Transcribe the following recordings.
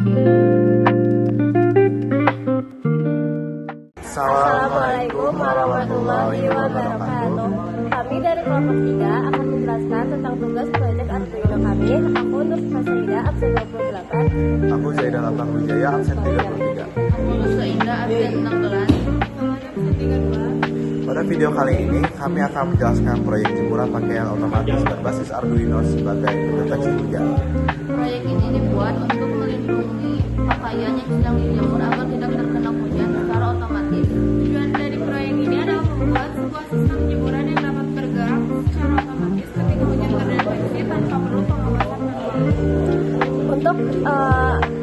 Assalamualaikum warahmatullahi wabarakatuh. Kami dari kelompok 3 akan menjelaskan tentang tugas proyek Arduino kami. Aku Nur Fasaida, absen 28. Aku Zaidan Nathan Wijaya, absen 33. Aku Nusra Indah, absen 16. Pada video kali ini, kami akan menjelaskan proyek jemuran pakaian otomatis berbasis Arduino sebagai pendeteksi hujan. Proyek ini dibuat untuk melindungi pakaian yang sedang dijemur agar tidak terkena hujan secara otomatis. Tujuan dari proyek ini adalah membuat sebuah sistem jemuran yang dapat bergerak secara otomatis ketika hujan terdeteksi tanpa perlu pengawasan manual. Untuk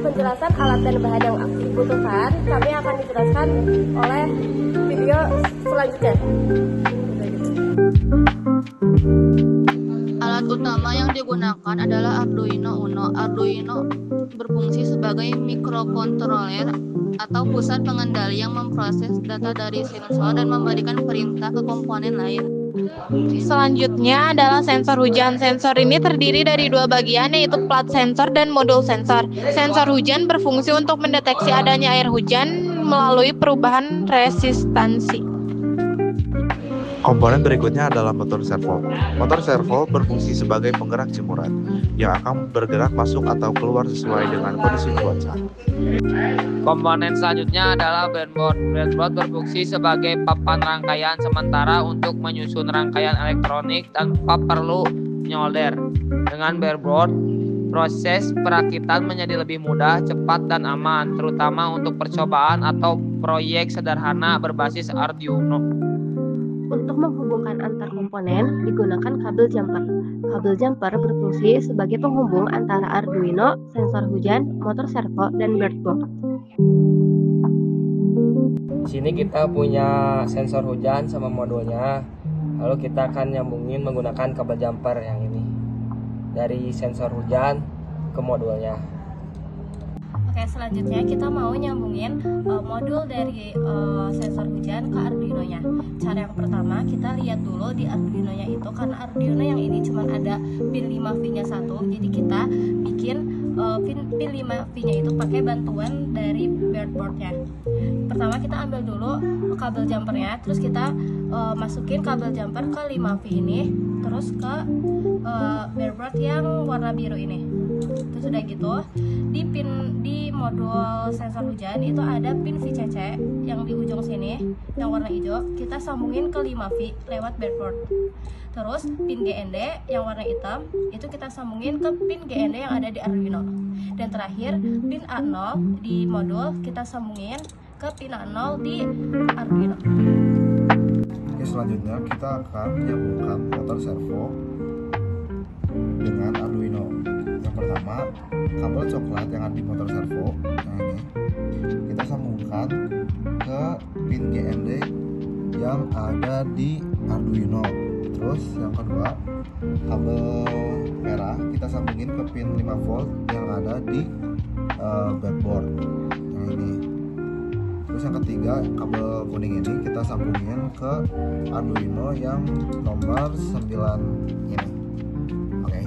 penjelasan alat dan bahan yang dibutuhkan, kami akan dijelaskan oleh video selanjutnya. Alat utama yang digunakan adalah Arduino Uno. Arduino berfungsi sebagai mikrokontroler atau pusat pengendali yang memproses data dari sensor dan memberikan perintah ke komponen lain. Selanjutnya adalah sensor hujan. Sensor ini terdiri dari dua bagian, yaitu plat sensor dan modul sensor. Sensor hujan berfungsi untuk mendeteksi adanya air hujan melalui perubahan resistansi. Komponen berikutnya adalah motor servo. Motor servo berfungsi sebagai penggerak jemuran yang akan bergerak masuk atau keluar sesuai dengan kondisi cuaca. Komponen selanjutnya adalah breadboard. Breadboard berfungsi sebagai papan rangkaian sementara untuk menyusun rangkaian elektronik tanpa perlu nyolder. Dengan breadboard, proses perakitan menjadi lebih mudah, cepat, dan aman, terutama untuk percobaan atau proyek sederhana berbasis Arduino. Untuk menghubungkan antar komponen digunakan kabel jumper. Kabel jumper berfungsi sebagai penghubung antara Arduino, sensor hujan, motor servo, dan breadboard. Di sini kita punya sensor hujan sama modulnya. Lalu kita akan nyambungin menggunakan kabel jumper yang ini dari sensor hujan ke modulnya. Oke, selanjutnya kita mau nyambungin modul dari sensor hujan ke Arduino-nya. Cara yang pertama, kita lihat dulu di Arduino-nya itu, karena Arduino yang ini cuma ada pin 5V-nya satu, jadi kita bikin pin 5V-nya itu pakai bantuan dari breadboard-nya. Pertama kita ambil dulu kabel jumpernya, terus kita masukin kabel jumper ke 5V ini, terus ke breadboard yang warna biru ini. Terus udah gitu, di modul sensor hujan itu ada pin VCC yang di ujung sini yang warna hijau, kita sambungin ke 5V lewat breadboard. Terus pin GND yang warna hitam itu kita sambungin ke pin GND yang ada di Arduino. Dan terakhir pin A0 di modul kita sambungin ke pin A0 di Arduino. Oke, selanjutnya kita akan menyambungkan motor servo dengan Arduino. Yang pertama, kabel coklat yang ada di motor servo, nah ini kita sambungkan ke pin GND yang ada di Arduino. Terus yang kedua, kabel merah kita sambungin ke pin 5V yang ada di breadboard. Nah ini. Terus yang ketiga, kabel kuning ini kita sambungin ke Arduino yang nomor 9 ini. Oke.